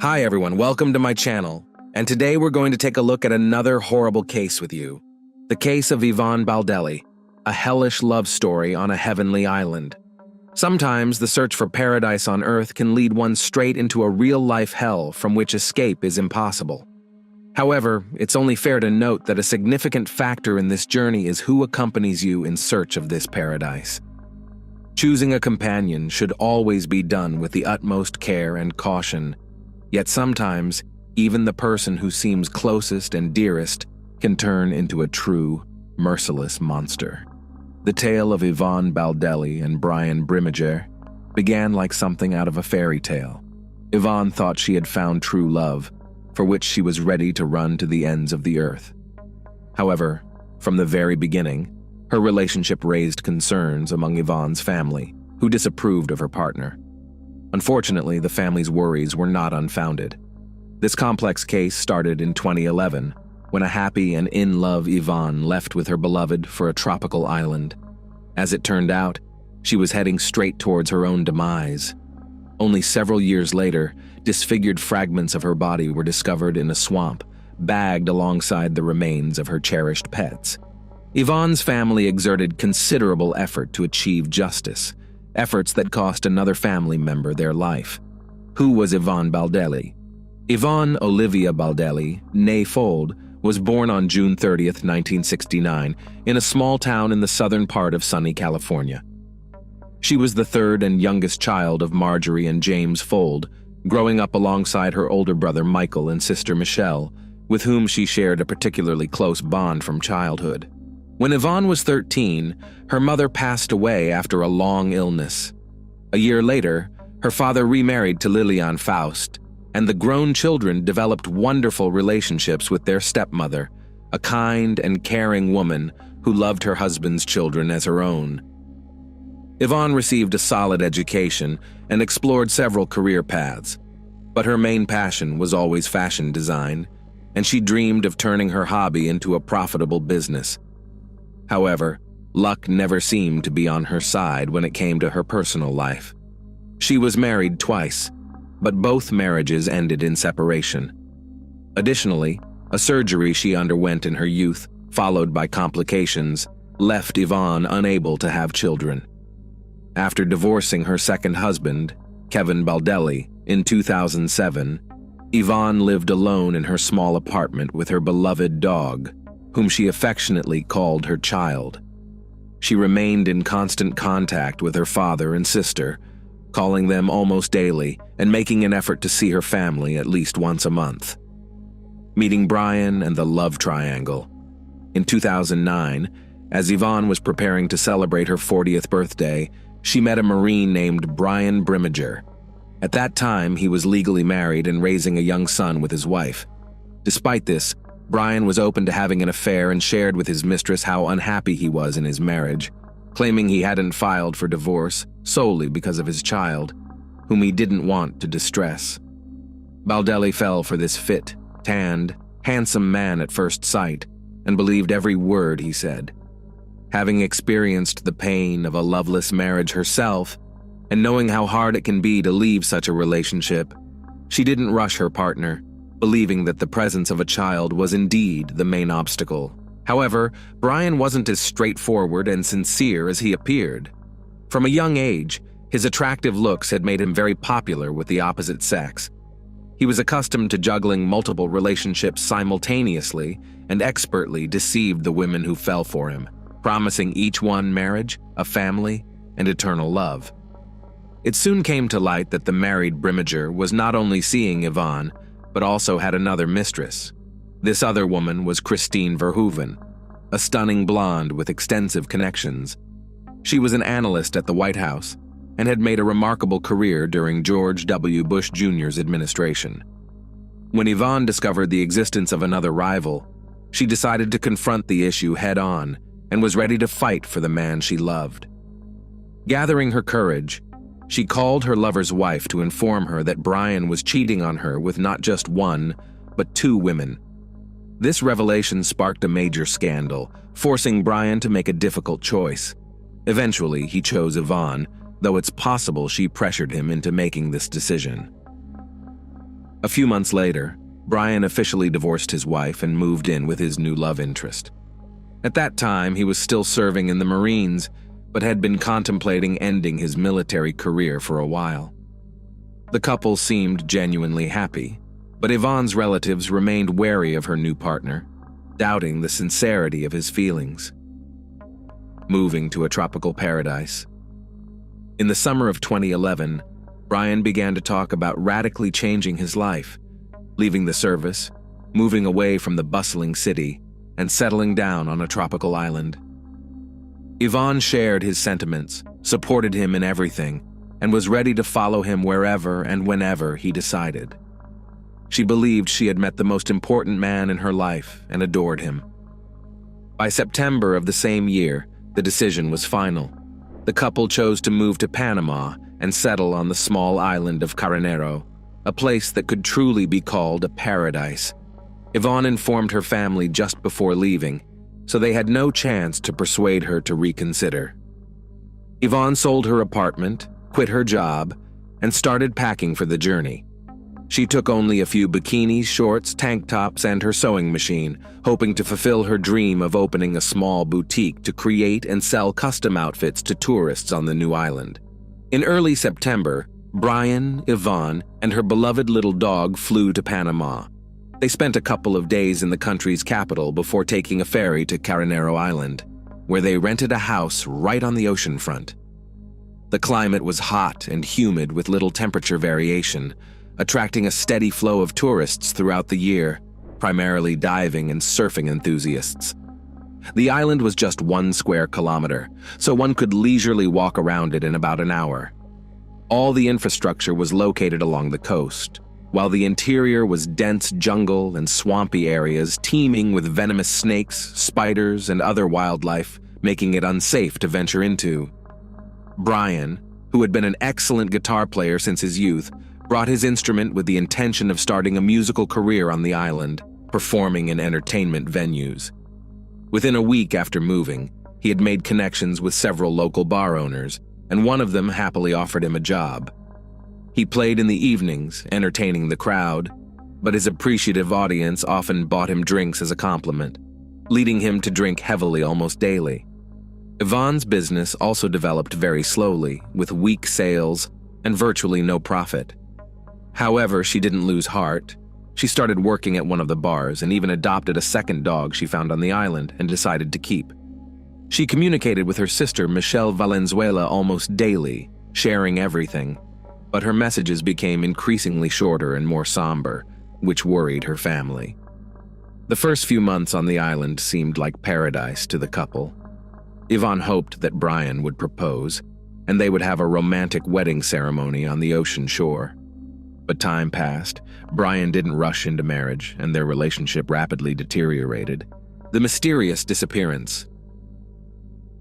Hi everyone, welcome to my channel. And today we're going to take a look at another horrible case with you. The case of Yvonne Baldelli, a hellish love story on a heavenly island. Sometimes the search for paradise on Earth can lead one straight into a real-life hell from which escape is impossible. However, it's only fair to note that a significant factor in this journey is who accompanies you in search of this paradise. Choosing a companion should always be done with the utmost care and caution. Yet sometimes, even the person who seems closest and dearest can turn into a true, merciless monster. The tale of Yvonne Baldelli and Brian Brimiger began like something out of a fairy tale. Yvonne thought she had found true love, for which she was ready to run to the ends of the earth. However, from the very beginning, her relationship raised concerns among Yvonne's family, who disapproved of her partner. Unfortunately, the family's worries were not unfounded. This complex case started in 2011, when a happy and in-love Yvonne left with her beloved for a tropical island. As it turned out, she was heading straight towards her own demise. Only several years later, disfigured fragments of her body were discovered in a swamp, bagged alongside the remains of her cherished pets. Yvonne's family exerted considerable effort to achieve justice, efforts that cost another family member their life. Who was Yvonne Baldelli? Yvonne Olivia Baldelli, née Fold, was born on June 30, 1969, in a small town in the southern part of sunny California. She was the third and youngest child of Marjorie and James Fold, growing up alongside her older brother Michael and sister Michelle, with whom she shared a particularly close bond from childhood. When Yvonne was 13, her mother passed away after a long illness. A year later, her father remarried to Lillian Faust, and the grown children developed wonderful relationships with their stepmother, a kind and caring woman who loved her husband's children as her own. Yvonne received a solid education and explored several career paths, but her main passion was always fashion design, and she dreamed of turning her hobby into a profitable business. However, luck never seemed to be on her side when it came to her personal life. She was married twice, but both marriages ended in separation. Additionally, a surgery she underwent in her youth, followed by complications, left Yvonne unable to have children. After divorcing her second husband, Kevin Baldelli, in 2007, Yvonne lived alone in her small apartment with her beloved dog, whom she affectionately called her child. She remained in constant contact with her father and sister, calling them almost daily and making an effort to see her family at least once a month. Meeting Brian and the love triangle. In 2009, as Yvonne was preparing to celebrate her 40th birthday, she met a Marine named Brian Brimiger. At that time, he was legally married and raising a young son with his wife. Despite this, Brian was open to having an affair and shared with his mistress how unhappy he was in his marriage, claiming he hadn't filed for divorce solely because of his child, whom he didn't want to distress. Baldelli fell for this fit, tanned, handsome man at first sight and believed every word he said. Having experienced the pain of a loveless marriage herself, and knowing how hard it can be to leave such a relationship, she didn't rush her partner, believing that the presence of a child was indeed the main obstacle. However, Brian wasn't as straightforward and sincere as he appeared. From a young age, his attractive looks had made him very popular with the opposite sex. He was accustomed to juggling multiple relationships simultaneously and expertly deceived the women who fell for him, promising each one marriage, a family, and eternal love. It soon came to light that the married Brimiger was not only seeing Yvonne, but also had another mistress. This other woman was Christine Verhoeven, a stunning blonde with extensive connections. She was an analyst at the White House and had made a remarkable career during George W. Bush Jr.'s administration. When Yvonne discovered the existence of another rival, she decided to confront the issue head-on and was ready to fight for the man she loved. Gathering her courage, she called her lover's wife to inform her that Brian was cheating on her with not just one, but two women. This revelation sparked a major scandal, forcing Brian to make a difficult choice. Eventually, he chose Yvonne, though it's possible she pressured him into making this decision. A few months later, Brian officially divorced his wife and moved in with his new love interest. At that time, he was still serving in the Marines, but had been contemplating ending his military career for a while. The couple seemed genuinely happy, but Yvonne's relatives remained wary of her new partner, doubting the sincerity of his feelings. Moving to a tropical paradise. In the summer of 2011, Brian began to talk about radically changing his life, leaving the service, moving away from the bustling city, and settling down on a tropical island. Yvonne shared his sentiments, supported him in everything, and was ready to follow him wherever and whenever he decided. She believed she had met the most important man in her life and adored him. By September of the same year, the decision was final. The couple chose to move to Panama and settle on the small island of Carnero, a place that could truly be called a paradise. Yvonne informed her family just before leaving, so they had no chance to persuade her to reconsider. Yvonne sold her apartment, quit her job, and started packing for the journey. She took only a few bikinis, shorts, tank tops, and her sewing machine, hoping to fulfill her dream of opening a small boutique to create and sell custom outfits to tourists on the new island. In early September, Brian, Yvonne, and her beloved little dog flew to Panama. They spent a couple of days in the country's capital before taking a ferry to Carnero Island, where they rented a house right on the ocean front. The climate was hot and humid with little temperature variation, attracting a steady flow of tourists throughout the year, primarily diving and surfing enthusiasts. The island was just 1 square kilometer, so one could leisurely walk around it in about an hour. All the infrastructure was located along the coast, while the interior was dense jungle and swampy areas teeming with venomous snakes, spiders, and other wildlife, making it unsafe to venture into. Brian, who had been an excellent guitar player since his youth, brought his instrument with the intention of starting a musical career on the island, performing in entertainment venues. Within a week after moving, he had made connections with several local bar owners, and one of them happily offered him a job. He played in the evenings, entertaining the crowd, but his appreciative audience often bought him drinks as a compliment, leading him to drink heavily almost daily. Yvonne's business also developed very slowly, with weak sales and virtually no profit. However, she didn't lose heart. She started working at one of the bars and even adopted a second dog she found on the island and decided to keep. She communicated with her sister Michelle Valenzuela almost daily, sharing everything, but her messages became increasingly shorter and more somber, which worried her family. The first few months on the island seemed like paradise to the couple. Yvonne hoped that Brian would propose, and they would have a romantic wedding ceremony on the ocean shore. But time passed, Brian didn't rush into marriage, and their relationship rapidly deteriorated. The mysterious disappearance.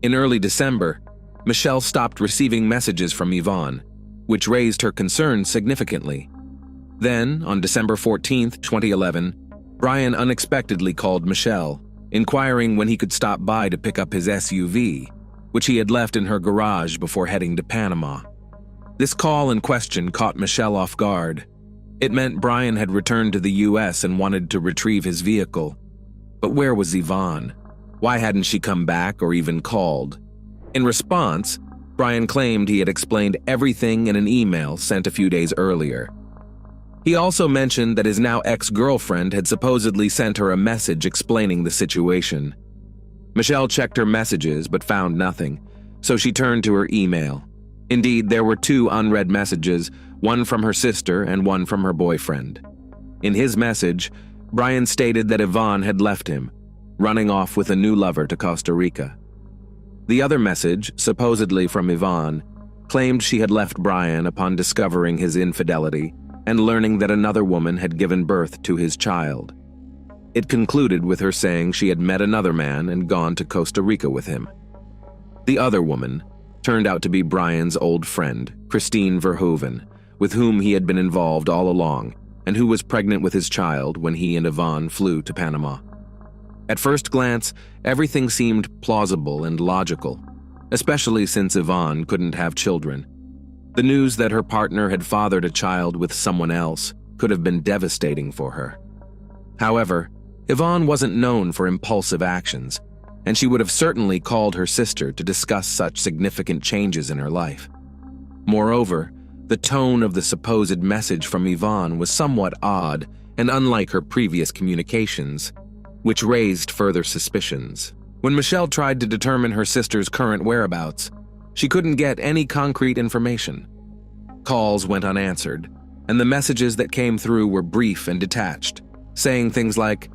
In early December, Michelle stopped receiving messages from Yvonne, which raised her concerns significantly. Then, on December 14, 2011, Brian unexpectedly called Michelle, inquiring when he could stop by to pick up his SUV, which he had left in her garage before heading to Panama. This call and question caught Michelle off guard. It meant Brian had returned to the U.S. and wanted to retrieve his vehicle. But where was Yvonne? Why hadn't she come back or even called? In response, Brian claimed he had explained everything in an email sent a few days earlier. He also mentioned that his now ex-girlfriend had supposedly sent her a message explaining the situation. Michelle checked her messages but found nothing, so she turned to her email. Indeed, there were 2 unread messages, one from her sister and one from her boyfriend. In his message, Brian stated that Yvonne had left him, running off with a new lover to Costa Rica. The other message, supposedly from Yvonne, claimed she had left Brian upon discovering his infidelity and learning that another woman had given birth to his child. It concluded with her saying she had met another man and gone to Costa Rica with him. The other woman turned out to be Brian's old friend, Christine Verhoeven, with whom he had been involved all along, and who was pregnant with his child when he and Yvonne flew to Panama. At first glance, everything seemed plausible and logical, especially since Yvonne couldn't have children. The news that her partner had fathered a child with someone else could have been devastating for her. However, Yvonne wasn't known for impulsive actions, and she would have certainly called her sister to discuss such significant changes in her life. Moreover, the tone of the supposed message from Yvonne was somewhat odd and unlike her previous communications, which raised further suspicions. When Michelle tried to determine her sister's current whereabouts, she couldn't get any concrete information. Calls went unanswered, and the messages that came through were brief and detached, saying things like,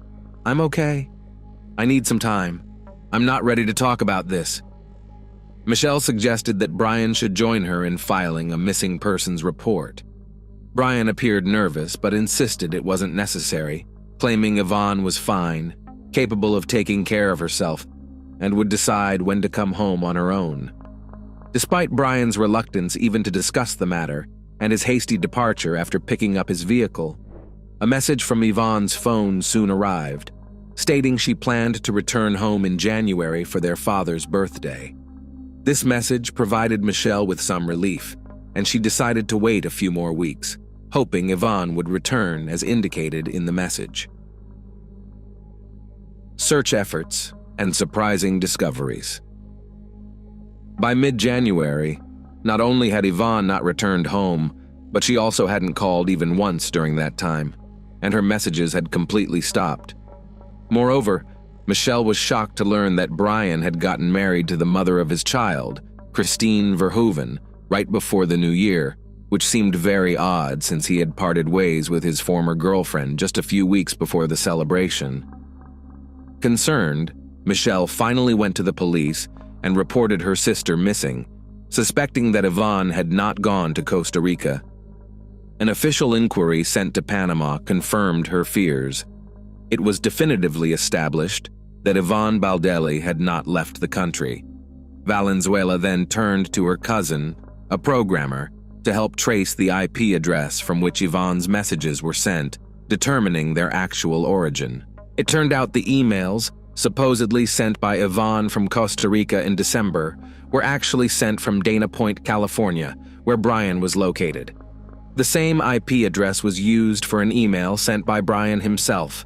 "I'm okay. I need some time. I'm not ready to talk about this." Michelle suggested that Brian should join her in filing a missing persons report. Brian appeared nervous but insisted it wasn't necessary, claiming Yvonne was fine, capable of taking care of herself, and would decide when to come home on her own. Despite Brian's reluctance even to discuss the matter and his hasty departure after picking up his vehicle, a message from Yvonne's phone soon arrived, stating she planned to return home in January for their father's birthday. This message provided Michelle with some relief, and she decided to wait a few more weeks, hoping Yvonne would return as indicated in the message. Search efforts and surprising discoveries. By mid-January, not only had Yvonne not returned home, but she also hadn't called even once during that time, and her messages had completely stopped. Moreover, Michelle was shocked to learn that Brian had gotten married to the mother of his child, Christine Verhoeven, right before the new year, which seemed very odd since he had parted ways with his former girlfriend just a few weeks before the celebration. Concerned, Michelle finally went to the police and reported her sister missing, suspecting that Yvonne had not gone to Costa Rica. An official inquiry sent to Panama confirmed her fears. It was definitively established that Yvonne Baldelli had not left the country. Valenzuela then turned to her cousin, a programmer, to help trace the IP address from which Yvonne's messages were sent, determining their actual origin. It turned out the emails, supposedly sent by Yvonne from Costa Rica in December, were actually sent from Dana Point, California, where Brian was located. The same IP address was used for an email sent by Brian himself.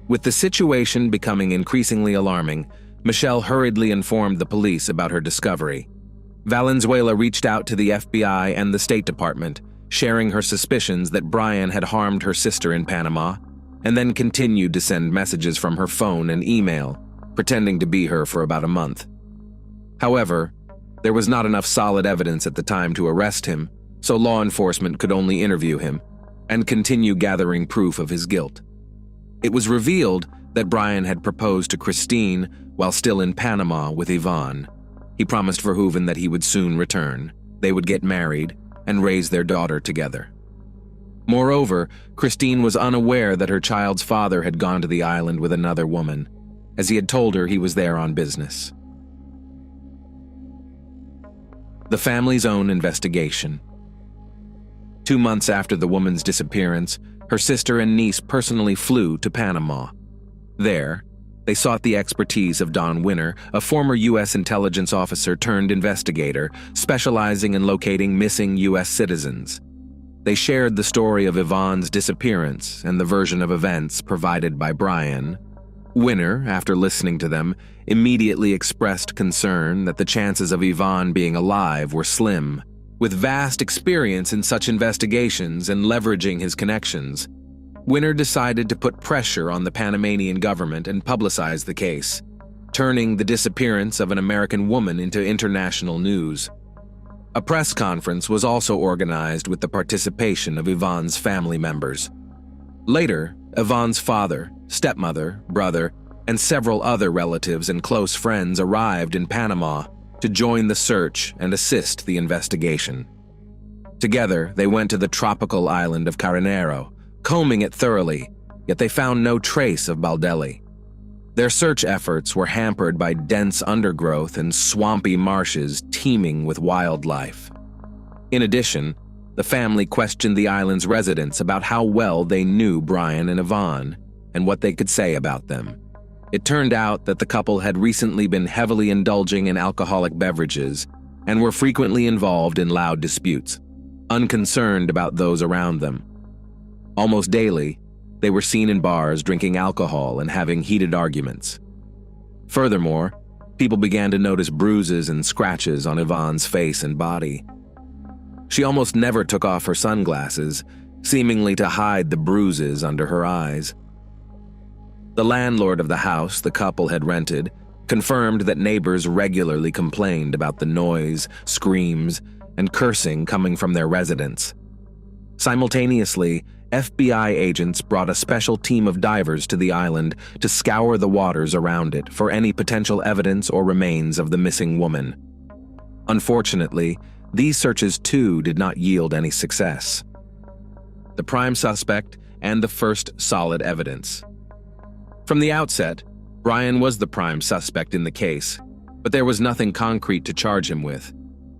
With the situation becoming increasingly alarming, Michelle hurriedly informed the police about her discovery. Valenzuela reached out to the FBI and the State Department, sharing her suspicions that Brian had harmed her sister in Panama, and then continued to send messages from her phone and email, pretending to be her for about a month. However, there was not enough solid evidence at the time to arrest him, so law enforcement could only interview him and continue gathering proof of his guilt. It was revealed that Brian had proposed to Christine while still in Panama with Yvonne. He promised Verhoeven that he would soon return, they would get married, and raise their daughter together. Moreover, Christine was unaware that her child's father had gone to the island with another woman, as he had told her he was there on business. The family's own investigation. 2 months after the woman's disappearance, her sister and niece personally flew to Panama. There, they sought the expertise of Don Winner, a former U.S. intelligence officer turned investigator specializing in locating missing U.S. citizens. They shared the story of Yvonne's disappearance and the version of events provided by Brian. Winner, after listening to them, immediately expressed concern that the chances of Yvonne being alive were slim. With vast experience in such investigations and leveraging his connections, Winner decided to put pressure on the Panamanian government and publicize the case, turning the disappearance of an American woman into international news. A press conference was also organized with the participation of Yvonne's family members. Later, Yvonne's father, stepmother, brother, and several other relatives and close friends arrived in Panama to join the search and assist the investigation. Together, they went to the tropical island of Carnero, combing it thoroughly, yet they found no trace of Baldelli. Their search efforts were hampered by dense undergrowth and swampy marshes teeming with wildlife. In addition, the family questioned the island's residents about how well they knew Brian and Yvonne and what they could say about them. It turned out that the couple had recently been heavily indulging in alcoholic beverages and were frequently involved in loud disputes, unconcerned about those around them. Almost daily, they were seen in bars drinking alcohol and having heated arguments. Furthermore, people began to notice bruises and scratches on Yvonne's face and body. She almost never took off her sunglasses, seemingly to hide the bruises under her eyes. The landlord of the house the couple had rented confirmed that neighbors regularly complained about the noise, screams, and cursing coming from their residence. Simultaneously, FBI agents brought a special team of divers to the island to scour the waters around it for any potential evidence or remains of the missing woman. Unfortunately, these searches too did not yield any success. The prime suspect and the first solid evidence. From the outset, Brian was the prime suspect in the case, but there was nothing concrete to charge him with.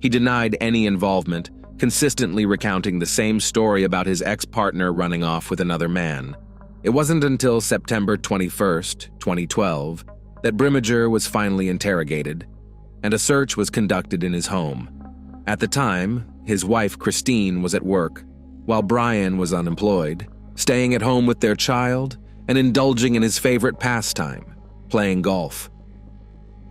He denied any involvement, consistently recounting the same story about his ex-partner running off with another man. It wasn't until September 21st, 2012, that Brimmager was finally interrogated, and a search was conducted in his home. At the time, his wife Christine was at work, while Brian was unemployed, staying at home with their child and indulging in his favorite pastime, playing golf.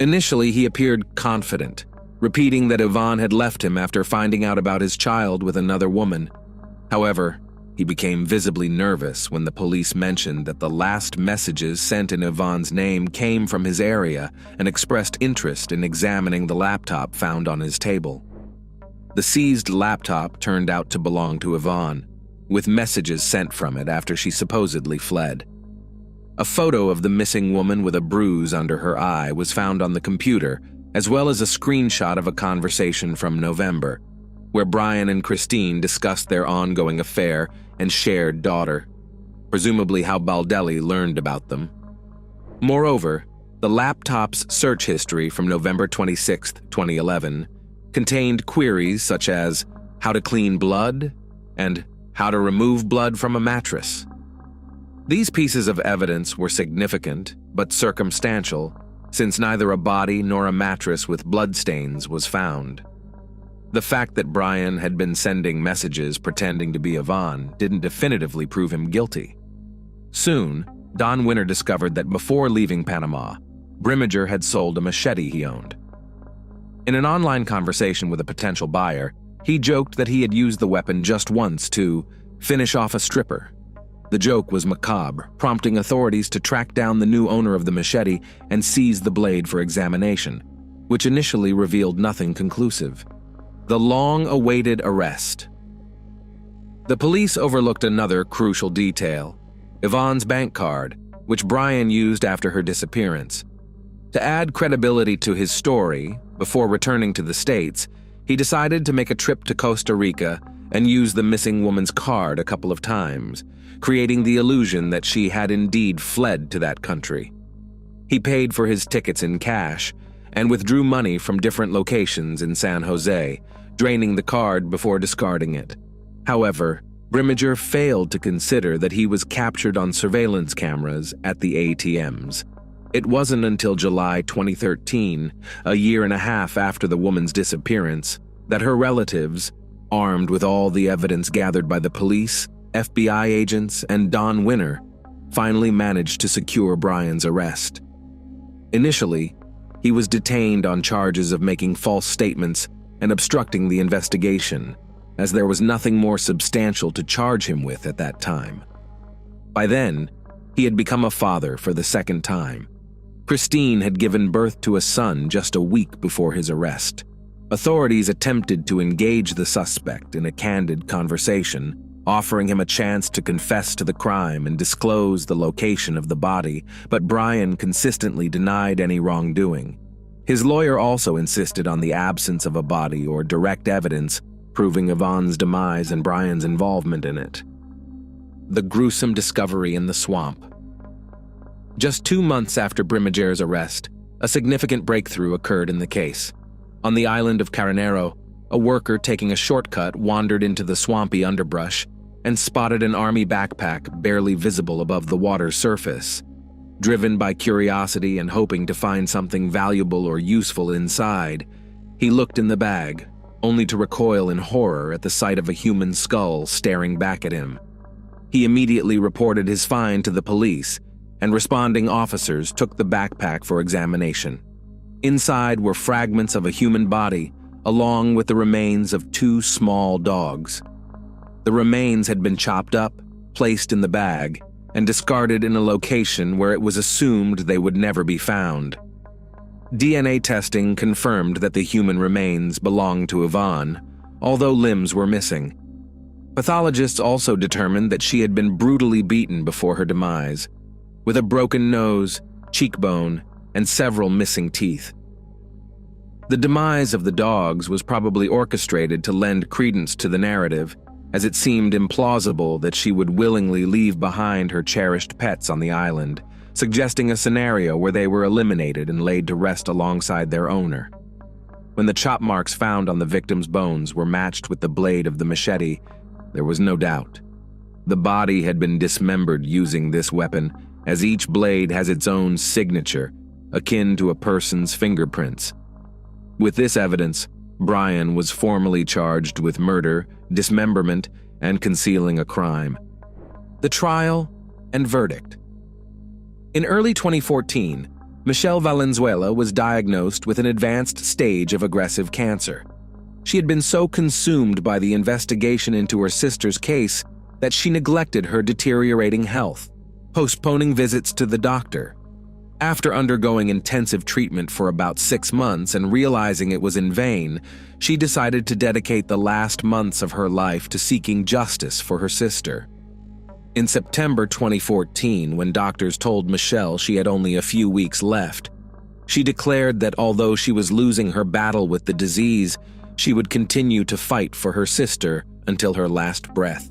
Initially, he appeared confident, repeating that Yvonne had left him after finding out about his child with another woman. However, he became visibly nervous when the police mentioned that the last messages sent in Yvonne's name came from his area and expressed interest in examining the laptop found on his table. The seized laptop turned out to belong to Yvonne, with messages sent from it after she supposedly fled. A photo of the missing woman with a bruise under her eye was found on the computer, as well as a screenshot of a conversation from November, where Brian and Christine discussed their ongoing affair and shared daughter, presumably how Baldelli learned about them. Moreover, the laptop's search history from November 26, 2011, contained queries such as how to clean blood and how to remove blood from a mattress. These pieces of evidence were significant but circumstantial, since neither a body nor a mattress with bloodstains was found. The fact that Brian had been sending messages pretending to be Yvonne didn't definitively prove him guilty. Soon, Don Winter discovered that before leaving Panama, Brimmager had sold a machete he owned. In an online conversation with a potential buyer, he joked that he had used the weapon just once to finish off a stripper. The joke was macabre, prompting authorities to track down the new owner of the machete and seize the blade for examination, which initially revealed nothing conclusive. The long-awaited arrest. The police overlooked another crucial detail: Yvonne's bank card, which Brian used after her disappearance. To add credibility to his story, before returning to the States, he decided to make a trip to Costa Rica and use the missing woman's card a couple of times, creating the illusion that she had indeed fled to that country. He paid for his tickets in cash and withdrew money from different locations in San Jose, draining the card before discarding it. However, Brimmager failed to consider that he was captured on surveillance cameras at the ATMs. It wasn't until July 2013, a year and a half after the woman's disappearance, that her relatives, armed with all the evidence gathered by the police, FBI agents, and Don Winter, finally managed to secure Brian's arrest. Initially, he was detained on charges of making false statements and obstructing the investigation, as there was nothing more substantial to charge him with at that time. By then, he had become a father for the second time. Christine had given birth to a son just a week before his arrest. Authorities attempted to engage the suspect in a candid conversation, offering him a chance to confess to the crime and disclose the location of the body, but Brian consistently denied any wrongdoing. His lawyer also insisted on the absence of a body or direct evidence proving Yvonne's demise and Brian's involvement in it. The gruesome discovery in the swamp. Just 2 months after Brimmager's arrest, a significant breakthrough occurred in the case. On the island of Carnero, a worker taking a shortcut wandered into the swampy underbrush and spotted an army backpack barely visible above the water's surface. Driven by curiosity and hoping to find something valuable or useful inside, he looked in the bag, only to recoil in horror at the sight of a human skull staring back at him. He immediately reported his find to the police, and responding officers took the backpack for examination. Inside were fragments of a human body, along with the remains of 2 small dogs. The remains had been chopped up, placed in the bag, and discarded in a location where it was assumed they would never be found. DNA testing confirmed that the human remains belonged to Yvonne, although limbs were missing. Pathologists also determined that she had been brutally beaten before her demise, with a broken nose, cheekbone, and several missing teeth. The demise of the dogs was probably orchestrated to lend credence to the narrative, as it seemed implausible that she would willingly leave behind her cherished pets on the island, suggesting a scenario where they were eliminated and laid to rest alongside their owner. When the chop marks found on the victim's bones were matched with the blade of the machete, there was no doubt. The body had been dismembered using this weapon, as each blade has its own signature, akin to a person's fingerprints. With this evidence, Brian was formally charged with murder, dismemberment, and concealing a crime. The trial and verdict. In early 2014, Michelle Valenzuela was diagnosed with an advanced stage of aggressive cancer. She had been so consumed by the investigation into her sister's case that she neglected her deteriorating health, postponing visits to the doctor. After undergoing intensive treatment for about 6 months and realizing it was in vain, she decided to dedicate the last months of her life to seeking justice for her sister. In September 2014, when doctors told Michelle she had only a few weeks left, she declared that although she was losing her battle with the disease, she would continue to fight for her sister until her last breath.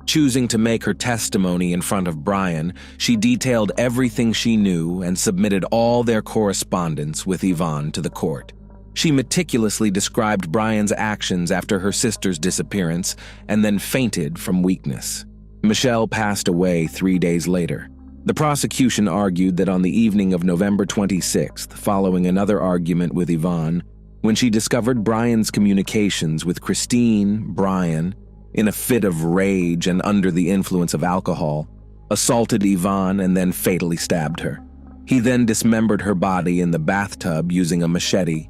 Choosing to make her testimony in front of Brian, she detailed everything she knew and submitted all their correspondence with Yvonne to the court. She meticulously described Brian's actions after her sister's disappearance and then fainted from weakness. Michelle passed away 3 days later. The prosecution argued that on the evening of November 26th, following another argument with Yvonne, when she discovered Brian's communications with Christine, Brian, in a fit of rage and under the influence of alcohol, assaulted Yvonne and then fatally stabbed her. He then dismembered her body in the bathtub using a machete,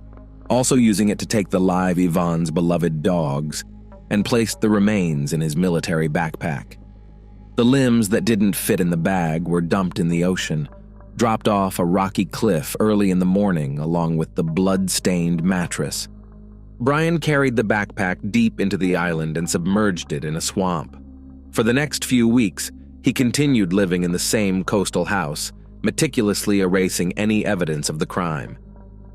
also using it to take the live Yvonne's beloved dogs, and placed the remains in his military backpack. The limbs that didn't fit in the bag were dumped in the ocean, dropped off a rocky cliff early in the morning along with the blood-stained mattress. Brian carried the backpack deep into the island and submerged it in a swamp. For the next few weeks, he continued living in the same coastal house, meticulously erasing any evidence of the crime.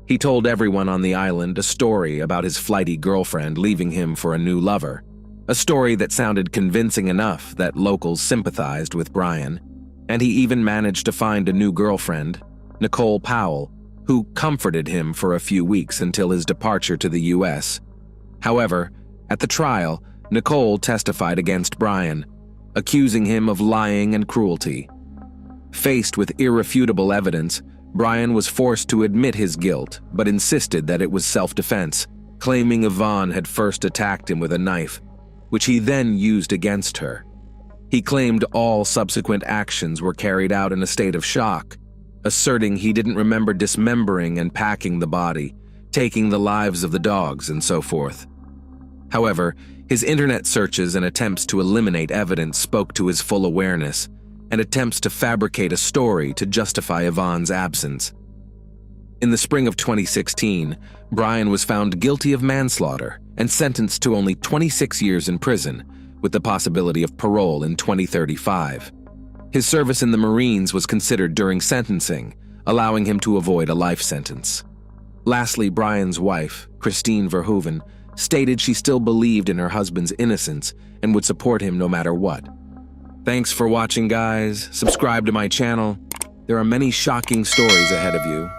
He told everyone on the island a story about his flighty girlfriend leaving him for a new lover, a story that sounded convincing enough that locals sympathized with Brian, and he even managed to find a new girlfriend, Nicole Powell, who comforted him for a few weeks until his departure to the U.S. However, at the trial, Nicole testified against Brian, accusing him of lying and cruelty. Faced with irrefutable evidence, Brian was forced to admit his guilt, but insisted that it was self-defense, claiming Yvonne had first attacked him with a knife, which he then used against her. He claimed all subsequent actions were carried out in a state of shock, asserting he didn't remember dismembering and packing the body, taking the lives of the dogs, and so forth. However, his internet searches and attempts to eliminate evidence spoke to his full awareness, and attempts to fabricate a story to justify Yvonne's absence. In the spring of 2016, Brian was found guilty of manslaughter and sentenced to only 26 years in prison, with the possibility of parole in 2035. His service in the Marines was considered during sentencing, allowing him to avoid a life sentence. Lastly, Brian's wife, Christine Verhoeven, stated she still believed in her husband's innocence and would support him no matter what. Thanks for watching, guys. Subscribe to my channel. There are many shocking stories ahead of you.